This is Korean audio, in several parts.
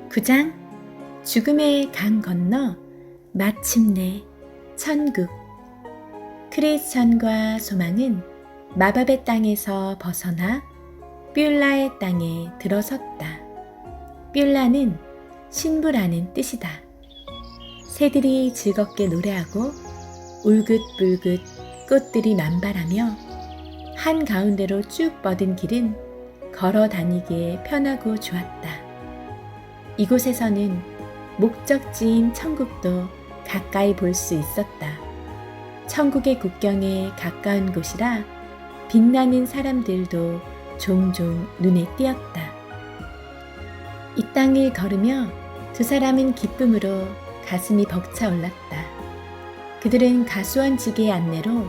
9장 죽음의 강 건너 마침내 천국. 크리스천과 소망은 마법의 땅에서 벗어나 뷸라의 땅에 들어섰다. 뷸라는 신부라는 뜻이다. 새들이 즐겁게 노래하고 울긋불긋 꽃들이 만발하며 한가운데로 쭉 뻗은 길은 걸어 다니기에 편하고 좋았다. 이곳에서는 목적지인 천국도 가까이 볼 수 있었다. 천국의 국경에 가까운 곳이라 빛나는 사람들도 종종 눈에 띄었다. 이 땅을 걸으며 두 사람은 기쁨으로 가슴이 벅차올랐다. 그들은 가수원지기의 안내로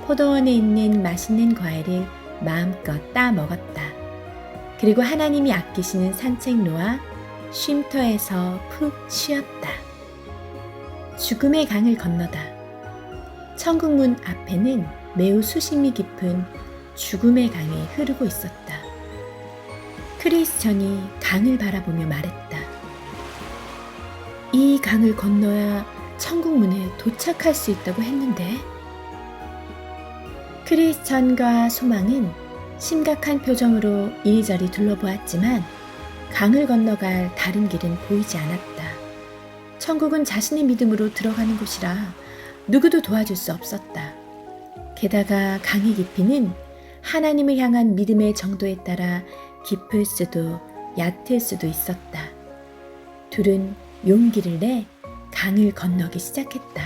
포도원에 있는 맛있는 과일을 마음껏 따 먹었다. 그리고 하나님이 아끼시는 산책로와 쉼터에서 푹 쉬었다. 죽음의 강을 건너다. 천국문 앞에는 매우 수심이 깊은 죽음의 강이 흐르고 있었다. 크리스천이 강을 바라보며 말했다. 이 강을 건너야 천국문에 도착할 수 있다고 했는데. 크리스천과 소망은 심각한 표정으로 이리저리 둘러보았지만 강을 건너갈 다른 길은 보이지 않았다. 천국은 자신의 믿음으로 들어가는 곳이라 누구도 도와줄 수 없었다. 게다가 강의 깊이는 하나님을 향한 믿음의 정도에 따라 깊을 수도 얕을 수도 있었다. 둘은 용기를 내 강을 건너기 시작했다.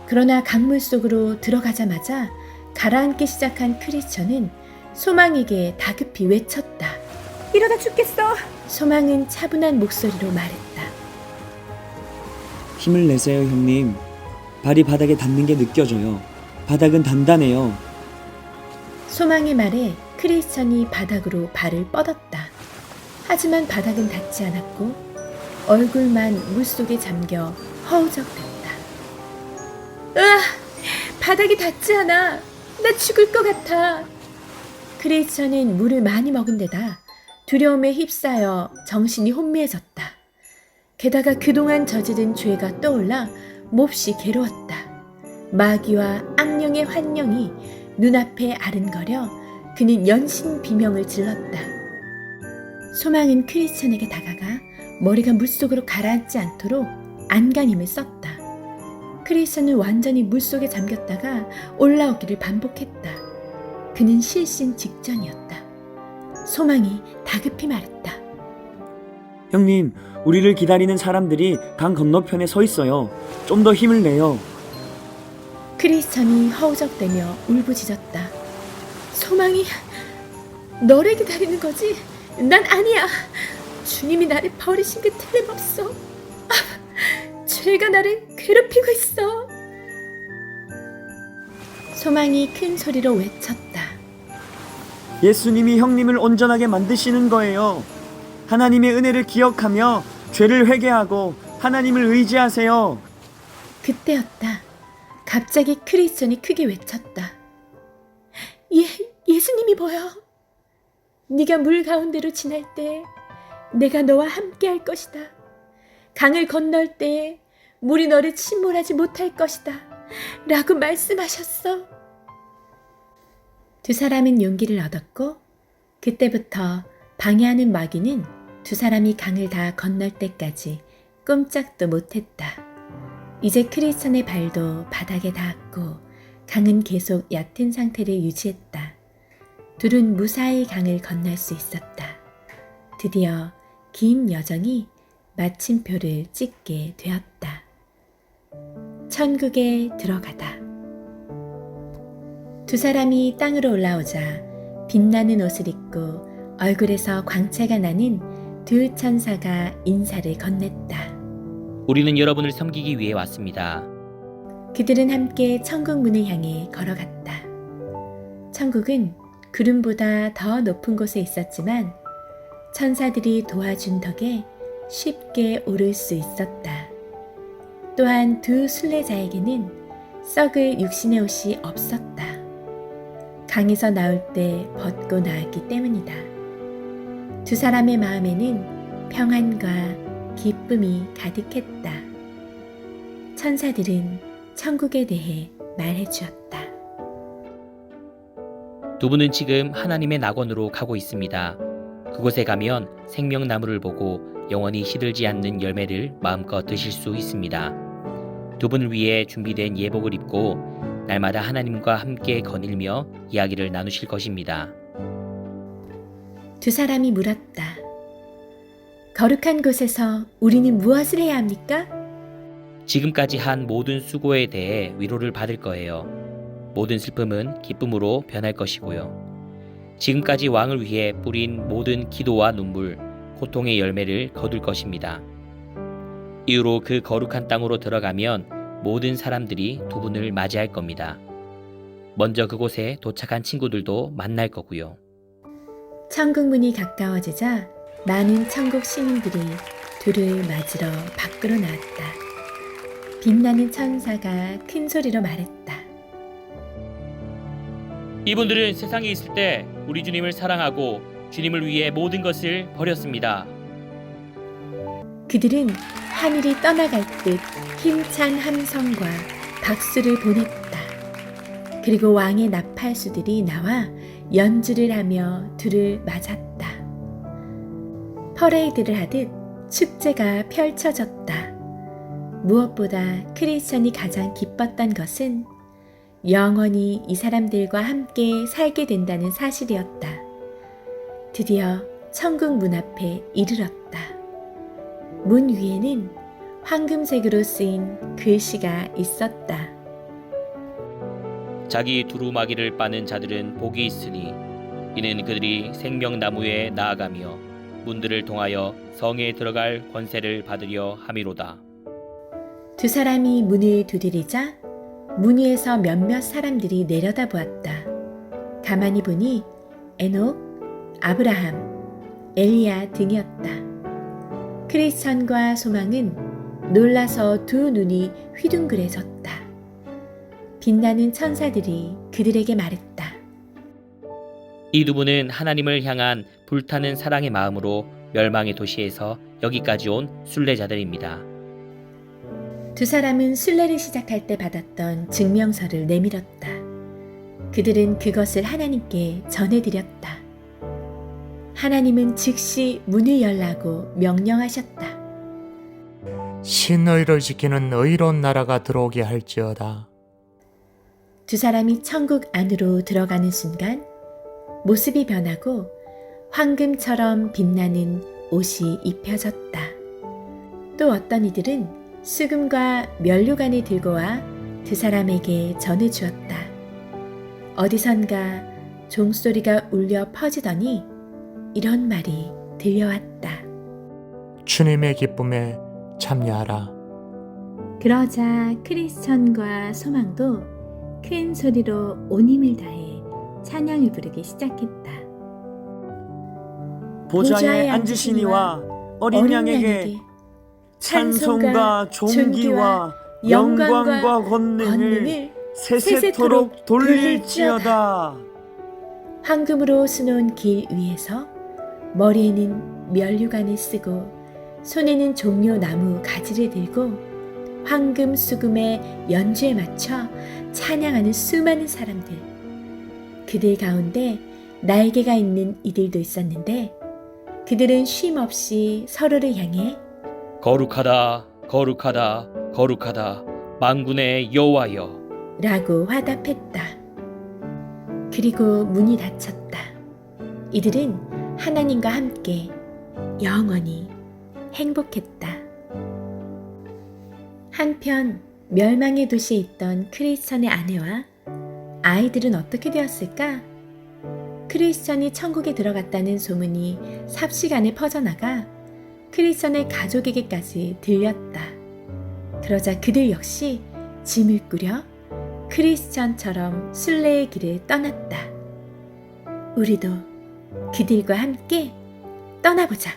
그러나 강물 속으로 들어가자마자 가라앉기 시작한 크리스천은 소망에게 다급히 외쳤다. 이러다 죽겠어. 소망은 차분한 목소리로 말했다. 힘을 내세요, 형님. 발이 바닥에 닿는 게 느껴져요. 바닥은 단단해요. 소망의 말에 크리스천이 바닥으로 발을 뻗었다. 하지만 바닥은 닿지 않았고 얼굴만 물속에 잠겨 허우적댔다. 으아! 바닥이 닿지 않아. 나 죽을 것 같아. 크리스천은 물을 많이 먹은 데다 두려움에 휩싸여 정신이 혼미해졌다. 게다가 그동안 저지른 죄가 떠올라 몹시 괴로웠다. 마귀와 악령의 환영이 눈앞에 아른거려 그는 연신 비명을 질렀다. 소망은 크리스천에게 다가가 머리가 물속으로 가라앉지 않도록 안간힘을 썼다. 크리스천은 완전히 물속에 잠겼다가 올라오기를 반복했다. 그는 실신 직전이었다. 소망이 다급히 말했다. 형님, 우리를 기다리는 사람들이 강 건너편에 서 있어요. 좀 더 힘을 내요. 크리스천이 허우적대며 울부짖었다. 소망이 너를 기다리는 거지? 난 아니야. 주님이 나를 버리신 게 틀림없어. 죄가 나를 괴롭히고 있어. 소망이 큰 소리로 외쳤다. 예수님이 형님을 온전하게 만드시는 거예요. 하나님의 은혜를 기억하며 죄를 회개하고 하나님을 의지하세요. 그때였다. 갑자기 크리스천이 크게 외쳤다. 예수님이 보여. 네가 물 가운데로 지날 때 내가 너와 함께 할 것이다. 강을 건널 때 물이 너를 침몰하지 못할 것이다. 라고 말씀하셨어. 두 사람은 용기를 얻었고 그때부터 방해하는 마귀는 두 사람이 강을 다 건널 때까지 꼼짝도 못했다. 이제 크리스천의 발도 바닥에 닿았고 강은 계속 얕은 상태를 유지했다. 둘은 무사히 강을 건널 수 있었다. 드디어 긴 여정이 마침표를 찍게 되었다. 천국에 들어가다. 두 사람이 땅으로 올라오자 빛나는 옷을 입고 얼굴에서 광채가 나는 두 천사가 인사를 건넸다. 우리는 여러분을 섬기기 위해 왔습니다. 그들은 함께 천국 문을 향해 걸어갔다. 천국은 구름보다 더 높은 곳에 있었지만 천사들이 도와준 덕에 쉽게 오를 수 있었다. 또한 두 순례자에게는 썩을 육신의 옷이 없었다. 강에서 나올 때 벗고 나왔기 때문이다. 두 사람의 마음에는 평안과 기쁨이 가득했다. 천사들은 천국에 대해 말해 주었다. 두 분은 지금 하나님의 낙원으로 가고 있습니다. 그곳에 가면 생명나무를 보고 영원히 시들지 않는 열매를 마음껏 드실 수 있습니다. 두 분을 위해 준비된 예복을 입고 날마다 하나님과 함께 거닐며 이야기를 나누실 것입니다. 두 사람이 물었다. 거룩한 곳에서 우리는 무엇을 해야 합니까? 지금까지 한 모든 수고에 대해 위로를 받을 거예요. 모든 슬픔은 기쁨으로 변할 것이고요. 지금까지 왕을 위해 뿌린 모든 기도와 눈물, 고통의 열매를 거둘 것입니다. 이후로 그 거룩한 땅으로 들어가면 모든 사람들이 두 분을 맞이할 겁니다. 먼저 그곳에 도착한 친구들도 만날 거고요. 천국 문이 가까워지자 많은 천국 시민들이 둘을 맞으러 밖으로 나왔다. 빛나는 천사가 큰 소리로 말했다. 이분들은 세상에 있을 때 우리 주님을 사랑하고 주님을 위해 모든 것을 버렸습니다. 그들은 하늘이 떠나갈 듯 힘찬 함성과 박수를 보냈다. 그리고 왕의 나팔수들이 나와 연주를 하며 둘을 맞았다. 퍼레이드를 하듯 축제가 펼쳐졌다. 무엇보다 크리스천이 가장 기뻤던 것은 영원히 이 사람들과 함께 살게 된다는 사실이었다. 드디어 천국 문 앞에 이르렀다. 문 위에는 황금색으로 쓰인 글씨가 있었다. 자기 두루마기를 빠는 자들은 복이 있으니 이는 그들이 생명나무에 나아가며 문들을 통하여 성에 들어갈 권세를 받으려 함이로다. 두 사람이 문을 두드리자 문 위에서 몇몇 사람들이 내려다보았다. 가만히 보니 에녹, 아브라함, 엘리야 등이었다. 크리스천과 소망은 놀라서 두 눈이 휘둥그레졌다. 빛나는 천사들이 그들에게 말했다. 이 두 분은 하나님을 향한 불타는 사랑의 마음으로 멸망의 도시에서 여기까지 온 순례자들입니다. 두 사람은 순례를 시작할 때 받았던 증명서를 내밀었다. 그들은 그것을 하나님께 전해드렸다. 하나님은 즉시 문을 열라고 명령하셨다. 신의를 지키는 의로운 나라가 들어오게 할지어다. 두 사람이 천국 안으로 들어가는 순간 모습이 변하고 황금처럼 빛나는 옷이 입혀졌다. 또 어떤 이들은 수금과 면류관을 들고 와 두 사람에게 전해주었다. 어디선가 종소리가 울려 퍼지더니 이런 말이 들려왔다. 주님의 기쁨에 참여하라. 그러자 크리스천과 소망도 큰 소리로 온 힘을 다해 찬양을 부르기 시작했다. 보좌에 앉으신 이와 어린 양에게 찬송과 존귀와 영광과 권능을 세세토록 돌릴지어다. 황금으로 수놓은 길 위에서 머리에는 면류관을 쓰고 손에는 종려 나무 가지를 들고 황금 수금의 연주에 맞춰 찬양하는 수많은 사람들. 그들 가운데 날개가 있는 이들도 있었는데 그들은 쉼 없이 서로를 향해 거룩하다, 거룩하다, 거룩하다, 만군의 여호와여 라고 화답했다. 그리고 문이 닫혔다. 이들은 하나님과 함께 영원히 행복했다. 한편 멸망의 도시에 있던 크리스천의 아내와 아이들은 어떻게 되었을까? 크리스천이 천국에 들어갔다는 소문이 삽시간에 퍼져나가 크리스천의 가족에게까지 들렸다. 그러자 그들 역시 짐을 꾸려 크리스천처럼 순례의 길을 떠났다. 우리도 그들과 함께 떠나보자.